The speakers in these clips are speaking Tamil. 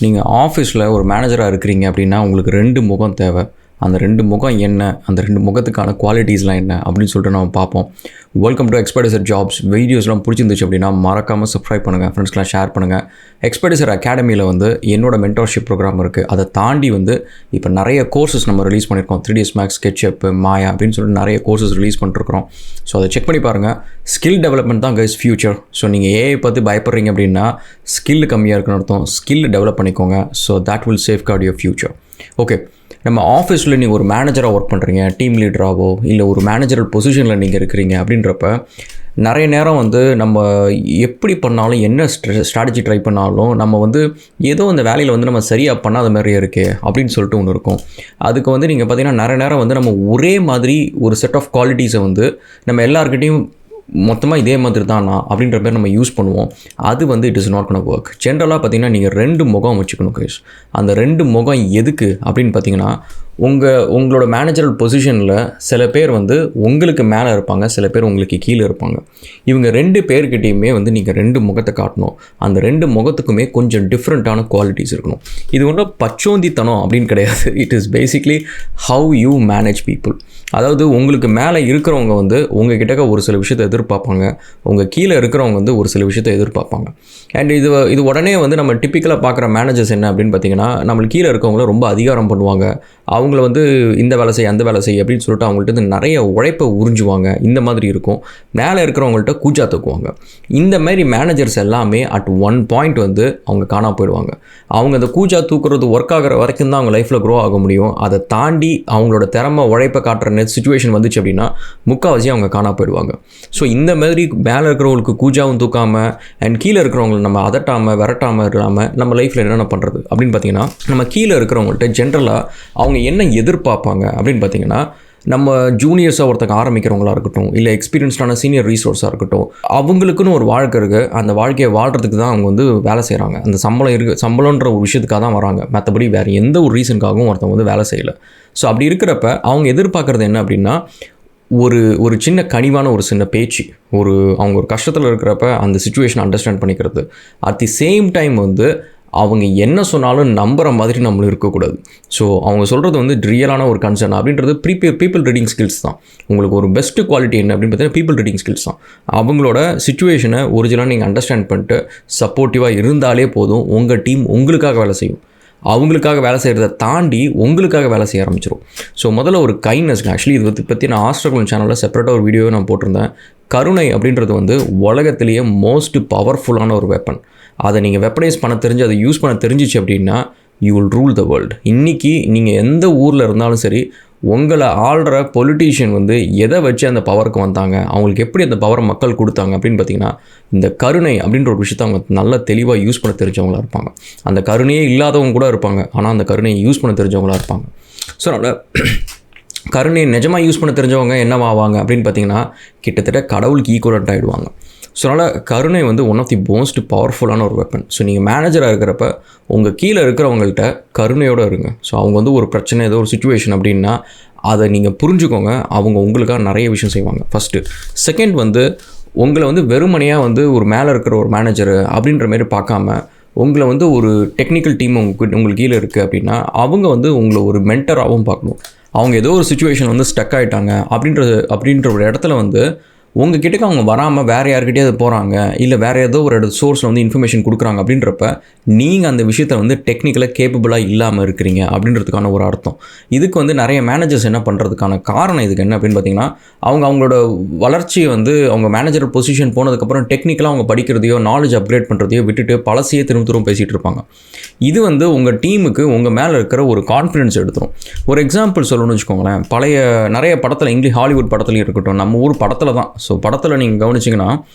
நீங்கள் ஆஃபீஸில் ஒரு மேனேஜராக இருக்கிறீங்க அப்படின்னா உங்களுக்கு 2 முகம் தேவை. அந்த 2 முகம் என்ன, அந்த 2 முகத்துக்கான குவாலிட்டிஸ்லாம் என்ன அப்படின்னு சொல்லிட்டு நம்ம பார்ப்போம். Welcome to Expertiser jobs. வீடியோஸ்லாம் பிடிச்சிருந்துச்சு அப்படின்னா மறக்காமல் சப்ஸ்கிரைப் பண்ணுங்கள், ஃப்ரெண்ட்ஸ்க்கெலாம் ஷேர் பண்ணுங்கள். எக்ஸ்பர்டைசர் அகாடமியில் என்னோட மென்டர்ஷிப் ப்ரோக்ராம் இருக்குது. அதை தாண்டி இப்போ நிறைய கோர்சஸ் நம்ம ரிலீஸ் பண்ணியிருக்கோம். 3ds Max, SketchUp, மாயா அப்படின்னு சொல்லிட்டு நிறைய கோர்சஸ் ரிலீஸ் பண்ணிருக்கிறோம். ஸோ அதை செக் பண்ணி பாருங்கள். ஸ்கில் டெவலப்மெண்ட் தான் கைஸ் ஃபியூச்சர். ஸோ நீங்கள் ஏஐ பற்றி பயப்படுறீங்க அப்படின்னா ஸ்கில் கம்மியாக இருக்குன்னு அர்த்தம். ஸ்கில் டெவலப் பண்ணிக்கோங்க. So that will safeguard your future. Okay, நம்ம ஆஃபீஸில் நீங்கள் ஒரு மேனேஜராக ஒர்க் பண்ணுறீங்க, டீம் லீடராகவோ இல்லை ஒரு மேனேஜரல் பொசிஷனில் நீங்கள் இருக்கிறீங்க அப்படின்றப்ப நிறைய நேரம் நம்ம எப்படி பண்ணாலும் என்ன ஸ்ட்ராட்டஜி ட்ரை பண்ணாலும் நம்ம ஏதோ அந்த வேலையில் நம்ம சரியாக பண்ணாத மாதிரியே இருக்கே அப்படின்னு சொல்லிட்டு ஒன்று இருக்கும். அதுக்கு நீங்கள் பார்த்தீங்கன்னா நிறைய நேரம் நம்ம ஒரே மாதிரி ஒரு செட் ஆஃப் குவாலிட்டிஸை நம்ம எல்லாருக்கிட்டையும் மொத்தமாக இதே மாதிரி தானா அப்படின்ற மாதிரி நம்ம யூஸ் பண்ணுவோம். அது it is not gonna work. ஜென்ரலாக பார்த்தீங்கன்னா நீங்கள் 2 முகம் வச்சுக்கணும் கைஸ். அந்த 2 முகம் எதுக்கு அப்படின்னு பார்த்தீங்கன்னா, உங்களோட மேனேஜரல் பொசிஷனில் சில பேர் உங்களுக்கு மேலே இருப்பாங்க, சில பேர் உங்களுக்கு கீழே இருப்பாங்க. இவங்க 2 பேர்கிட்டையுமே நீங்கள் 2 முகத்தை காட்டணும். அந்த 2 முகத்துக்குமே கொஞ்சம் டிஃப்ரெண்ட்டான குவாலிட்டிஸ் இருக்கணும். இது ஒன்றும் பச்சோந்தித்தனம் அப்படின்னு கிடையாது. It is basically how you manage people. அதாவது உங்களுக்கு மேலே இருக்கிறவங்க உங்கள் கிட்டக்க ஒரு சில விஷயத்தை எதிர்பார்ப்பாங்க, உங்கள் கீழே இருக்கிறவங்க ஒரு சில விஷயத்தை எதிர்பார்ப்பாங்க. அண்ட் இது உடனே நம்ம டிப்பிக்கலாக பார்க்குற மேனேஜர்ஸ் என்ன அப்படின்னு பார்த்தீங்கன்னா, நம்மளுக்கு கீழே இருக்கவங்கள ரொம்ப அதிகாரம் பண்ணுவாங்க. அவங்கள இந்த வேலை செய் அந்த வேலை செய் அப்படின்னு சொல்லிட்டு அவங்கள்ட்ட நிறைய உழைப்பை உறிஞ்சுவாங்க. இந்த மாதிரி இருக்கும். மேலே இருக்கிறவங்கள்ட்ட கூச்சா தூக்குவாங்க. இந்த மாதிரி மேனேஜர்ஸ் எல்லாமே அட் ஒன் பாயிண்ட் அவங்க காணாமல் போயிடுவாங்க. அவங்க அந்த கூச்சா தூக்குறது ஒர்க் ஆகிற வரைக்கும் தான் அவங்க லைஃப்பில் க்ரோ ஆக முடியும். அதை தாண்டி அவங்களோட திறமை உழைப்பை காட்டுற சிச்சுவேஷன் வந்துச்சு அப்படின்னா முக்கால்வாசி அவங்க காணாமல் போயிடுவாங்க. ஸோ இந்த மாதிரி மேலே இருக்கிறவங்களுக்கு கூஜாவும் தூக்காமல் அண்ட் கீழே இருக்கிறவங்களை நம்ம அதட்டாமல் விரட்டாமல் இல்லாமல் நம்ம லைஃப்பில் என்னென்ன பண்ணுறது அப்படின்னு பார்த்தீங்கன்னா, நம்ம கீழே இருக்கிறவங்கள்ட்ட ஜென்ரலாக அவங்க என்ன எதிர்பார்ப்பாங்க அப்படின்னு பார்த்தீங்கன்னா, நம்ம ஜூனியர்ஸாக ஒருத்தங்க ஆரம்பிக்கிறவங்களா இருக்கட்டும், இல்லை எக்ஸ்பீரியன்ஸ்டான சீனியர் ரீசோர்ஸாக இருக்கட்டும், அவங்களுக்குன்னு ஒரு வாழ்க்கை இருக்குது. அந்த வாழ்க்கையை வாழ்கிறதுக்கு தான் அவங்க வேலை செய்கிறாங்க. அந்த சம்பளம்ன்ற ஒரு விஷயத்துக்காக தான் வராங்க. மற்றபடி வேறு எந்த ஒரு ரீசனுக்காகவும் ஒருத்தவங்க வேலை செய்யலை. ஸோ அப்படி இருக்கிறப்ப அவங்க எதிர்பார்க்குறது என்ன அப்படின்னா, ஒரு சின்ன கனிவான ஒரு சின்ன பேச்சு, அவங்க ஒரு கஷ்டத்தில் இருக்கிறப்ப அந்த சிச்சுவேஷனை அண்டர்ஸ்டாண்ட் பண்ணிக்கிறது. அட் தி சேம் டைம் அவங்க என்ன சொன்னாலும் நம்புகிற மாதிரி நம்மளும் இருக்கக்கூடாது. ஸோ அவங்க சொல்கிறது ரியலான ஒரு கன்சர்ன் அப்படின்றது பீப்புள் ரீடிங் ஸ்கில்ஸ் தான். உங்களுக்கு ஒரு பெஸ்ட் குவாலிட்டி என்ன அப்படின்னு பார்த்தீங்கன்னா பீப்புள் ரீடிங் ஸ்கில்ஸ் தான். அவங்களோட சிச்சுவேஷனை ஒரிஜினலாக நீங்கள் அண்டர்ஸ்டாண்ட் பண்ணிட்டு சப்போர்ட்டிவாக இருந்தாலே போதும். உங்கள் டீம் உங்களுக்காக வேலை செய்யும். அவங்களுக்காக வேலை செய்கிறத தாண்டி உங்களுக்காக வேலை செய்ய ஆரம்பிச்சிடும். ஸோ முதல்ல ஒரு கைண்ட்னஸ். ஆக்சுவலி இது பற்றி நான் ஆஸ்ட்ரகுலன் சேனலில் செப்பரேட்டாக ஒரு வீடியோவை நான் போட்டிருந்தேன். கருணை அப்படின்றது உலகத்திலேயே மோஸ்ட் பவர்ஃபுல்லான ஒரு வெப்பன். அதை நீங்கள் வெப்பனைஸ் பண்ண தெரிஞ்சு அதை யூஸ் பண்ண தெரிஞ்சிச்சு அப்படின்னா you will rule the world. இன்றைக்கி நீங்கள் எந்த ஊரில் இருந்தாலும் சரி, உங்களை ஆள்ற பொலிட்டீஷியன் எதை வச்சு அந்த பவருக்கு வந்தாங்க, அவங்களுக்கு எப்படி அந்த பவரை மக்கள் கொடுத்தாங்க அப்படின்னு பார்த்தீங்கன்னா, இந்த கருணை அப்படின்ற ஒரு விஷயத்தை அவங்க நல்லா தெளிவாக யூஸ் பண்ண தெரிஞ்சவங்களாக இருப்பாங்க. அந்த கருணையே இல்லாதவங்க கூட இருப்பாங்க, ஆனால் அந்த கருணையை யூஸ் பண்ண தெரிஞ்சவங்களாக இருப்பாங்க. ஸோ அதனால் கருணையை நிஜமாக யூஸ் பண்ண தெரிஞ்சவங்க என்னவாவாங்க அப்படின்னு பார்த்தீங்கன்னா, கிட்டத்தட்ட கடவுளுக்கு ஈக்குவலண்ட் ஆகிடுவாங்க. ஸோ அதனால் கருணை ஒன் ஆஃப் தி மோஸ்ட் பவர்ஃபுல்லான ஒரு வெப்பன். ஸோ நீங்கள் மேனேஜராக இருக்கிறப்ப உங்கள் கீழே இருக்கிறவங்கள்ட்ட கருணையோடு இருங்க. ஸோ அவங்க ஒரு பிரச்சனை, ஏதோ ஒரு சுச்சுவேஷன் அப்படின்னா அதை நீங்கள் புரிஞ்சுக்கோங்க. அவங்க உங்களுக்காக நிறைய விஷயம் செய்வாங்க. ஃபஸ்ட்டு. செகண்ட் உங்களை வெறுமனையாக ஒரு மேலே இருக்கிற ஒரு மேனேஜரு அப்படின்ற மாதிரி பார்க்காம உங்களை ஒரு டெக்னிக்கல் டீம் உங்களுக்கு கீழே இருக்குது அப்படின்னா அவங்க உங்களை ஒரு மென்டராகவும் பார்க்கணும். அவங்க ஏதோ ஒரு சுச்சுவேஷன் ஸ்டக் ஆகிட்டாங்க அப்படின்ற ஒரு இடத்துல உங்கள் கிட்டக்க அவங்க வராமல் வேறு யார்கிட்டயே அது போகிறாங்க, இல்லை வேறு ஏதோ ஒரு சோர்ஸில் இன்ஃபர்மேஷன் கொடுக்குறாங்க அப்படின்றப்ப நீங்கள் அந்த விஷயத்தை டெக்னிக்கலாக கேப்பபிளாக இல்லாமல் இருக்கிறீங்க அப்படின்றதுக்கான ஒரு அர்த்தம். இதுக்கு நிறைய மேனேஜர்ஸ் என்ன பண்ணுறதுக்கான காரணம் இதுக்கு என்ன அப்படின்னு பார்த்தீங்கன்னா, அவங்களோட வளர்ச்சியை அவங்க மேனேஜர் பொசிஷன் போனதுக்கப்புறம் டெக்னிக்கலாக அவங்க படிக்கிறதையோ நாலேஜ் அப்கிரேட் பண்ணுறதையோ விட்டுட்டு பழசையே திரும்ப பேசிகிட்டு இருப்பாங்க. இது உங்கள் டீமுக்கு உங்கள் மேலே இருக்கிற ஒரு கான்ஃபிடன்ஸ் எடுத்துரும். ஒரு எக்ஸாம்பிள் சொல்லணும்னு வச்சுக்கோங்களேன். நிறைய படத்தில் ஹாலிவுட் படத்துலையும் இருக்கட்டும், நம்ம ஊர் படத்தில் தான். ஸோ படத்தில் நீங்கள் கவனிச்சிங்கன்னா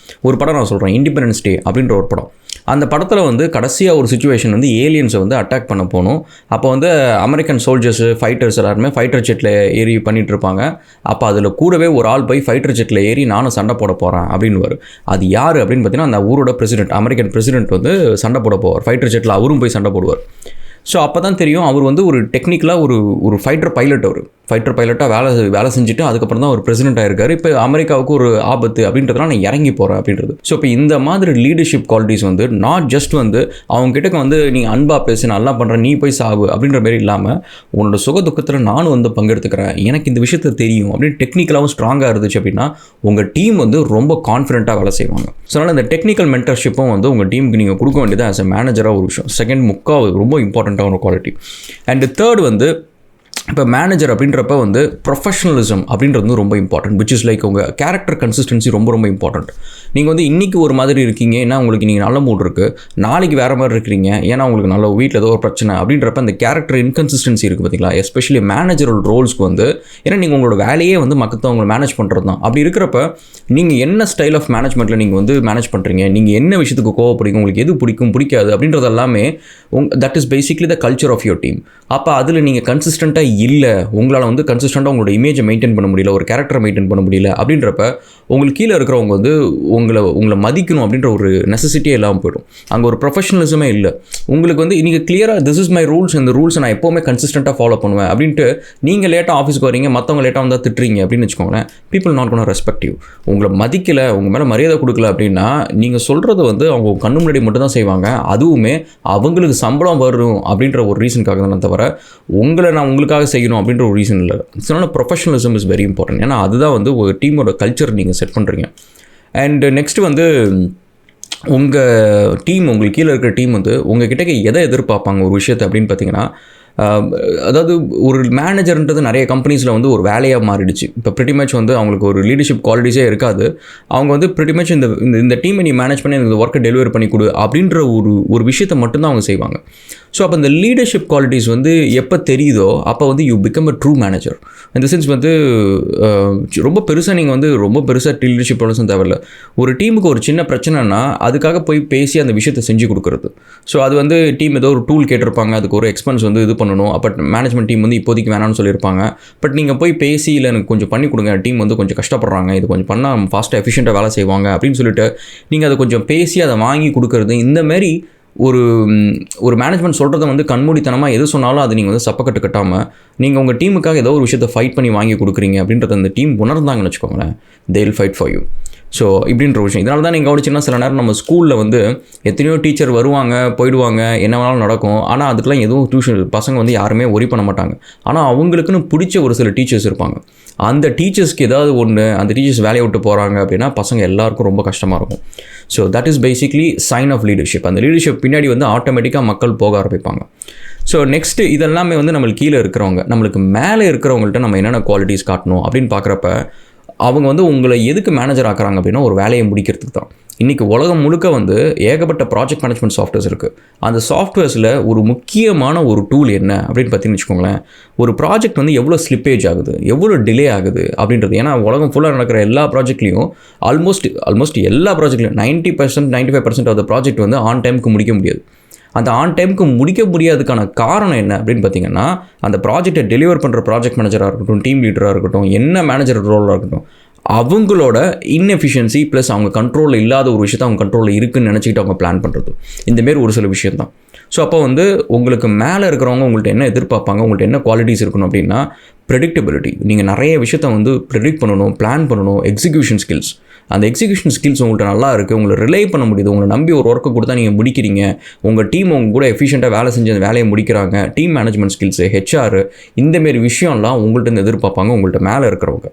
ஒரு படம் நான் சொல்கிறேன், இண்டிபெண்டன்ஸ் டே அப்படின்ற ஒரு படம். அந்த படத்தில் கடைசியாக ஒரு சுச்சுவேஷன் ஏலியன்ஸை அட்டாக் பண்ண போகணும். அப்போ அமெரிக்கன் சோல்ஜர்ஸு ஃபைட்டர்ஸ் எல்லாருமே ஃபைட்டர் ஜெட்டில் ஏறி பண்ணிகிட்டு இருப்பாங்க. அப்போ அதில் கூடவே ஒரு ஆள் போய் ஃபைட்டர் ஜெட்டில் ஏறி நானும் சண்டை போட போகிறேன் அப்படின்னு. அது யார் அப்படின்னு பார்த்தீங்கன்னா அந்த ஊரோட பிரசிடென்ட், அமெரிக்கன் பிரசிடென்ட் சண்டை போட போவார் ஃபைட்டர் ஜெட்டில். அவரும் போய் சண்டை போடுவார். ஸோ அப்போ தான் தெரியும் அவர் வந்து ஒரு டெக்னிக்கலாக ஒரு ஃபைட்டர் பைலட்டாக வேலை செஞ்சுட்டு அதுக்கப்புறம் தான் ஒரு பிரசிடென்ட் ஆயிருக்காரு. இப்போ அமெரிக்காவுக்கு ஒரு ஆபத்து அப்படின்றதுலாம் நான் இறங்கி போகிறேன் அப்படின்றது. ஸோ இப்போ இந்த மாதிரி லீடர்ஷிப் குவாலிட்டிஸ் வந்து நாட் ஜஸ்ட் வந்து அவங்க கிட்ட வந்து நீங்கள் அன்பாக பேசு, நல்லா பண்ணுறேன், நீ போய் சாவு அப்படின்ற மாதிரி இல்லாமல் உன்னோட சுக துக்கத்தில் நானும் வந்து பங்கெடுத்துக்கிறேன், எனக்கு இந்த விஷயத்தை தெரியும் அப்படின்னு டெக்னிக்கலாகவும் ஸ்ட்ராங்காக இருந்துச்சு அப்படின்னா உங்கள் டீம் வந்து ரொம்ப கான்ஃபிடென்ட்டாக வேலை செய்வாங்க. ஸோ அதனால் இந்த டெக்னிக்கல் மென்டர்ஷிப்பும் வந்து உங்கள் டீமுக்கு நீங்கள் கொடுக்க வேண்டியது ஆஸ் அ மேனேஜராக ஒரு விஷயம். செகண்ட் ரொம்ப இம்பார்ட்டண்ட்டான ஒரு குவாலிட்டி. அண்ட் தேர்ட் வந்து இப்போ மேனேஜர் அப்படின்றப்ப வந்து ப்ரொஃபஷனலிசம் அப்படின்றது வந்து ரொம்ப இம்பார்ட்டன்ட். விச் இஸ் லைக் உங்கள் கேரக்டர் கன்சிஸ்டன்சி ரொம்ப இம்பார்ட்டன்ட். நீங்கள் வந்து இன்றைக்கி ஒரு மாதிரி இருக்கீங்க, ஏன்னா உங்களுக்கு நீங்கள் நல்ல மூட் இருக்குது, நாளைக்கு வேறு மாதிரி இருக்கிறீங்க, ஏன்னா உங்களுக்கு நல்ல வீட்டில் ஏதோ ஒரு பிரச்சனை அப்படின்றப்ப அந்த கேரக்டர் இன்கன்சிஸ்டன்சி இருக்குது பார்த்தீங்களா. எஸ்பெஷலி மேனேஜரல் ரோல்ஸ்க்கு வந்து ஏன்னா நீங்கள் உங்களோட வேலையே வந்து மற்றவங்களை மேனேஜ் பண்ணுறது தான். அப்படி இருக்கிறப்ப நீங்கள் என்ன ஸ்டைல் ஆஃப் மேனேஜ்மெண்ட்டில் நீங்கள் வந்து மேனேஜ் பண்ணுறீங்க, நீங்கள் என்ன விஷயத்துக்கு கோவப்படுறீங்க, உங்களுக்கு எது பிடிக்காது அப்படின்றது எல்லாமே that is basically the culture of your team. அப்போ அதில் நீங்கள் கன்சிஸ்டண்ட்டாக இல்லை, உங்களால் வந்து கன்சிஸ்டண்ட்டாக உங்களோட இமேஜை மெயின்டைன் பண்ண முடியல, ஒரு கேரக்டரை மெயின்டைன் பண்ண முடியல அப்படின்றப்ப உங்களுக்கு கீழே இருக்கிறவங்க வந்து உங்களை மதிக்கணும் அப்படின்ற ஒரு நெசசிட்டியே இல்லாமல் போய்டும். அங்கே ஒரு ப்ரொஃபஷனலிசமே இல்லை. உங்களுக்கு வந்து நீங்கள் கிளியராக திஸ் இஸ் மை ரூல்ஸ், இந்த ரூல்ஸை நான் எப்போவுமே கன்சிஸ்டண்ட்டாக ஃபாலோ பண்ணுவேன் அப்படின்ட்டு நீங்கள் லேட்டாக ஆஃபீஸ்க்கு வரீங்க, மற்றவங்க லேட்டாக வந்தால் திட்டுறீங்க அப்படின்னு வச்சுக்கோங்களேன், people not gonna respect you. உங்களை மதிக்கலை, உங்கள் மேலே மரியாதை கொடுக்கல அப்படின்னா நீங்கள் சொல்கிறது வந்து அவங்க கண்ணு முன்னாடி மட்டும் தான் செய்வாங்க. அதுவுமே அவங்களுக்கு சம்பளம் வரும் அப்படின்ற ஒரு ரீசனுக்காக தானே தவிர உங்களை நான் உங்களுக்காக செய்யணும் அப்படின்ற ஒரு ரீசன் இல்லை. So professionalism is very important. ஏன்னா அதுதான் வந்து ஒரு டீமோட கல்ச்சர் நீங்கள் செட் பண்ணுறீங்க. அண்ட் நெக்ஸ்ட்டு வந்து உங்கள் டீம், உங்களுக்கு கீழே இருக்கிற டீம் வந்து உங்கள் கிட்டே எதை எதிர்பார்ப்பாங்க ஒரு விஷயத்தை அப்படின்னு பார்த்தீங்கன்னா, அதாவது ஒரு மேனேஜர்ன்றது நிறைய கம்பெனிஸில் வந்து ஒரு வேலையாக மாறிடுச்சு. இப்போ ப்ரிட்டி மச் வந்து அவங்களுக்கு ஒரு லீடர்ஷிப் குவாலிட்டிஸே இருக்காது. அவங்க வந்து ப்ரிட்டி மச் இந்த டீமை நீ மேனேஜ் பண்ணி இந்த ஒர்க்கை டெலிவர் பண்ணி கொடு அப்படின்ற ஒரு விஷயத்தை மட்டும்தான் அவங்க செய்வாங்க. ஸோ அப்போ இந்த லீடர்ஷிப் குவாலிட்டிஸ் வந்து எப்போ தெரியுதோ அப்போ வந்து you become a true manager. இந்த சென்ஸ் வந்து ரொம்ப பெருசாக நீங்கள் வந்து ரொம்ப பெருசாக லீடர்ஷிப் ப்ராப்ளம்ஸும் தேவையில்லை. ஒரு டீமுக்கு ஒரு சின்ன பிரச்சனைனா அதுக்காக போய் பேசி அந்த விஷயத்தை செஞ்சு கொடுக்குறது. ஸோ அது வந்து டீம் ஏதோ ஒரு டூல் கேட்டிருப்பாங்க, அதுக்கு ஒரு எக்ஸ்பென்ஸ் வந்து இது பண்ணணும். அப்போ மேனேஜ்மெண்ட் டீம் வந்து இப்போதைக்கு வேணாம்னு சொல்லியிருப்பாங்க. பட் நீங்கள் போய் பேசி இல்லை எனக்கு கொஞ்சம் பண்ணி கொடுங்க, டீம் வந்து கொஞ்சம் கஷ்டப்படுறாங்க, இது கொஞ்சம் பண்ணால் ஃபாஸ்ட்டாக எஃபிஷியண்ட்டாக வேலை செய்வாங்க அப்படின்னு சொல்லிட்டு நீங்கள் அதை கொஞ்சம் பேசி அதை வாங்கி கொடுக்குறது. இந்தமாரி ஒரு மேனேஜ்மெண்ட் சொல்கிறத வந்து கண்மூடித்தனமாக எது சொன்னாலும் அது நீங்கள் வந்து சப்பக்கட்டு கட்டாமல் நீங்கள் உங்கள் டீமுக்காக ஏதோ ஒரு விஷயத்தை ஃபைட் பண்ணி வாங்கி கொடுக்குறீங்க அப்படின்றத அந்த டீம் உணர்ந்தாங்கன்னு வச்சுக்கோங்களேன், they will fight for you. So இப்படின்ற விஷயம். இதனால தான் நீங்கள் கவனிச்சிங்கன்னா சில நேரம் நம்ம ஸ்கூலில் வந்து எத்தனையோ டீச்சர் வருவாங்க போயிடுவாங்க, என்ன வேணாலும் நடக்கும். ஆனால் அதுக்கெலாம் எதுவும் டியூஷன் பசங்க வந்து யாருமே ஒரி பண்ண மாட்டாங்க. ஆனால் அவங்களுக்குன்னு பிடிச்ச ஒரு சில டீச்சர்ஸ் இருப்பாங்க. அந்த டீச்சர்ஸ்க்கு ஏதாவது ஒன்று, அந்த டீச்சர்ஸ் வேலையை விட்டு போகிறாங்க அப்படின்னா பசங்க எல்லாருக்கும் ரொம்ப கஷ்டமாக இருக்கும். So that is basically sign of leadership. அந்த லீடர்ஷிப் பின்னாடி வந்து ஆட்டோமேட்டிக்காக மக்கள் போக ஆரம்பிப்பாங்க. ஸோ நெக்ஸ்ட்டு இதெல்லாமே வந்து நம்மளுக்கு கீழே இருக்கிறவங்க, நம்மளுக்கு மேலே இருக்கிறவங்கள்ட்ட நம்ம என்னென்ன குவாலிட்டிஸ் காட்டணும் அப்படின்னு பார்க்குறப்ப அவங்க வந்து உங்களை எதுக்கு மேனேஜர் ஆக்குறாங்க அப்படின்னா ஒரு வேலையை முடிக்கிறதுக்கு தான். இன்றைக்கி உலகம் முழுக்க வந்து ஏகப்பட்ட ப்ராஜெக்ட் மேனேஜ்மெண்ட் சாஃப்ட்வேர்ஸ் இருக்குது. அந்த சாஃப்ட்வேர்ஸில் ஒரு முக்கியமான ஒரு டூல் என்ன அப்படின்னு பார்த்தீங்கன்னு வச்சுக்கோங்களேன், ஒரு ப்ராஜெக்ட் வந்து எவ்வளோ ஸ்லிப்பேஜ் ஆகுது, எவ்வளோ டிலே ஆகுது அப்படின்றது. ஏன்னா உலகம் ஃபுல்லாக நடக்கிற எல்லா ப்ராஜெக்ட்லேயும் ஆல்மோஸ்ட் எல்லா ப்ராஜெக்ட்லையும் 90% 95% ஆஃப் த ப்ராஜெக்ட் வந்து ஆன் டைமுக்கு முடிக்க முடியாது. அந்த ஆன் டைமுக்கு முடிக்க முடியாதுக்கான காரணம் என்ன அப்படின்னு பார்த்தீங்கன்னா, அந்த ப்ராஜெக்டை டெலிவர் பண்ணுற ப்ராஜெக்ட் மேனேஜராக இருக்கட்டும், டீம் லீடராக இருக்கட்டும், என்ன மேனேஜர் ரோலாக இருக்கட்டும், அவங்களோட இன்எஃபிஷியன்சி ப்ளஸ் அவங்க கண்ட்ரோலில் இல்லாத ஒரு விஷயத்தை அவங்க கண்ட்ரோலில் இருக்குதுன்னு நினச்சிக்கிட்டு அவங்க பிளான் பண்ணுறது, இந்தமாரி ஒரு சில விஷயம் தான். ஸோ அப்போ வந்து உங்களுக்கு மேலே இருக்கிறவங்க உங்கள்கிட்ட என்ன எதிர்பார்ப்பாங்க, உங்கள்கிட்ட என்ன குவாலிட்டிஸ் இருக்கணும் அப்படின்னா ப்ரெடிக்டபிலிட்டி. நீங்கள் நிறைய விஷயத்த வந்து ப்ரெடிக்ட் பண்ணணும், பிளான் பண்ணணும். எக்ஸிக்யூஷன் ஸ்கில்ஸ், அந்த எக்ஸிக்யூஷன் ஸ்கில்ஸ் உங்கள்கிட்ட நல்லா இருக்குது, உங்களை ரிலை பண்ண முடியுது, உங்களை நம்பி ஒரு ஒர்க்கை கொடுத்தா நீங்கள் முடிக்கிறீங்க, உங்கள் டீம் உங்க கூட எஃபிஷியண்ட்டாக வேலை செஞ்சு அந்த வேலையை முடிக்கிறாங்க. டீம் மேனேஜ்மெண்ட் ஸ்கில்ஸு, ஹெச்ஆர், இந்தமாரி விஷயம்லாம் உங்கள்கிட்ட எதிர்பார்ப்பாங்க உங்கள்கிட்ட மேலே இருக்கிறவங்க.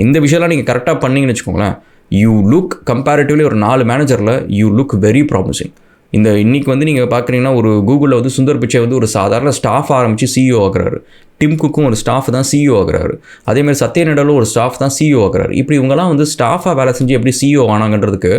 இந்த விஷயம்லாம் நீங்கள் கரெக்டாக பண்ணிங்கன்னு வச்சுக்கோங்களேன், யூ லுக் கம்பேரிட்டிவ்லி ஒரு 4 மேனேஜரில் யூ லுக் வெரி ப்ராமிசிங். இன்றைக்கி வந்து நீங்கள் பார்க்குறீங்கன்னா ஒரு கூகுளில் வந்து சுந்தர் பிச்சை வந்து ஒரு சாதாரண ஸ்டாஃப் ஆரம்பித்து சிஇஓ ஆகுறாரு. டிம் குக்கும் ஒரு ஸ்டாஃப் தான் சிஇஓ ஆகுறாரு. அதேமாதிரி சத்ய நடாலும் ஒரு ஸ்டாஃப் தான் சிஇஓ ஆகுறாரு. இப்படி இவங்கெல்லாம் வந்து ஸ்டாஃபாக வேலை செஞ்சு எப்படி சிஇஓ ஆனாங்கன்றதுக்கு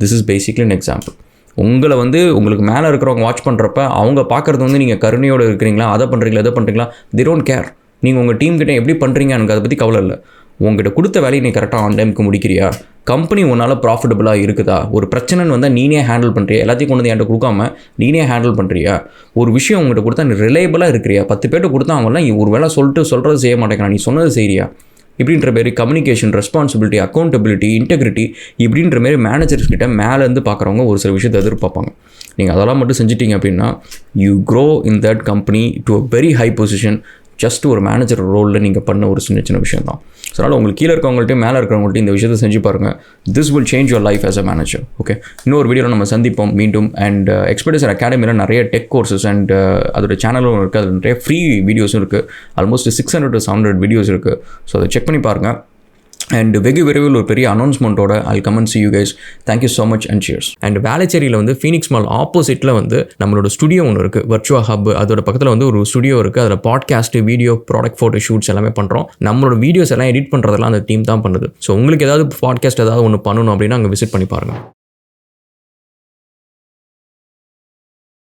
this is basically an example. உங்களை வந்து உங்களுக்கு மேலே இருக்கிறவங்க வாட்ச் பண்ணுறப்ப அவங்க பார்க்குறது வந்து நீங்கள் கருணையோடு இருக்கிறீங்களா, அதை பண்ணுறீங்களா, எதை பண்ணுறீங்களா, they don't care. நீங்கள் உங்கள் டீம் கிட்டே எப்படி பண்ணுறீங்க எனக்கு அதை பற்றி கவலை இல்லை. உங்கள்கிட்ட கொடுத்த வேலையை நீ கரெக்டாக ஆன் டைமுக்கு முடிக்கிறியா, கம்பெனி உன்னால் ப்ராஃபிட்டபுளாக இருக்குதா, ஒரு பிரச்சனைன்னு வந்தால் நீனே ஹேண்டில் பண்ணுறியா, எல்லாத்தையும் கொண்டு வந்து என்கிட்ட கொடுக்காம நீனே ஹேண்டில் பண்ணுறியா, ஒரு விஷயம் உங்கள்கிட்ட கொடுத்தா நீ ரிலையபிளாக இருக்கிறியா, 10 பேர்கிட்ட கொடுத்தா அவங்களாம் ஒரு வேலை சொல்கிறது செய்ய மாட்டேங்கிறான், நீ சொன்னது செய்கிறியா, இப்படின்ற மாரி கம்யூனிகேஷன், ரெஸ்பான்சிபிலிட்டி, அக்கௌண்டபிலிட்டி, இன்டெகிரிட்டி இப்படின்ற மாரி மேனேஜர்ஸ் கிட்ட மேலேருந்து பார்க்குறவங்க ஒரு சில விஷயத்தை எதிர்பார்ப்பாங்க. நீங்கள் அதெல்லாம் மட்டும் செஞ்சிட்டிங்க அப்படின்னா you grow in that company to a very high position. Just ஒரு மேனேஜர் ரோலில் நீங்கள் பண்ண ஒரு சின்ன சின்ன விஷயம் தான். ஸோ அதனால் உங்களுக்கு கீழே இருக்கவங்கள்ட்டையும் மேலே இருக்கிறவங்கள்ட்டையும் இந்த விஷயத்தை செஞ்சு பாருங்கள். This will change your life as a manager. Okay, இன்னொரு வீடியோவில் நம்ம சந்திப்போம் மீண்டும். அண்ட் எக்ஸ்பர்டைசர் அகாடமியில் நிறைய டெக் கோர்சஸ் அண்ட் அதோட சேனலும் இருக்குது. அதில் நிறைய ஃப்ரீ வீடியோஸும் இருக்குது. ஆல்மோஸ்ட் 600 to 700 வீடியோஸ் இருக்குது. ஸோ அதை செக் பண்ணி பாருங்கள். அண்ட் வெகு விரைவில் ஒரு பெரிய அனௌன்ஸ்மெண்ட்டோட I'll come and see you guys. Thank you so much and cheers. And வேளச்சேரியில் வந்து ஃபீனிக்ஸ் மால் ஆப்போசிட்டில் வந்து நம்மளோட ஸ்டுடியோ ஒன்று இருக்குது, வர்ச்சுவா ஹப். அதோட பக்கத்தில் வந்து ஒரு ஸ்டுடியோ இருக்குது. அதில் podcast, video, product photo shoots எல்லாமே பண்ணுறோம். நம்மளோட வீடியோஸ் எல்லாம் எடிட் பண்ணுறதெல்லாம் அந்த டீம் தான் பண்ணுது. ஸோ உங்களுக்கு ஏதாவது பாட்காஸ்ட் ஏதாவது ஒன்று பண்ணணும் அப்படின்னா அங்கே விசிட் பண்ணி பாருங்கள்.